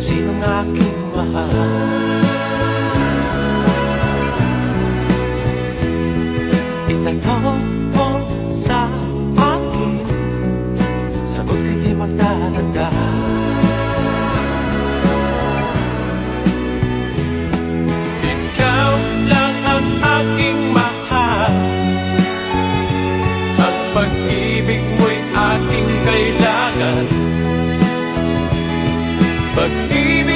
sinong aking mahal. Itanong mo sa akin, sagot ko'y di magtatagal. Ikaw lang ang aking mahal, ang pag-ibig mo'y aking kailangan. Pag-ibig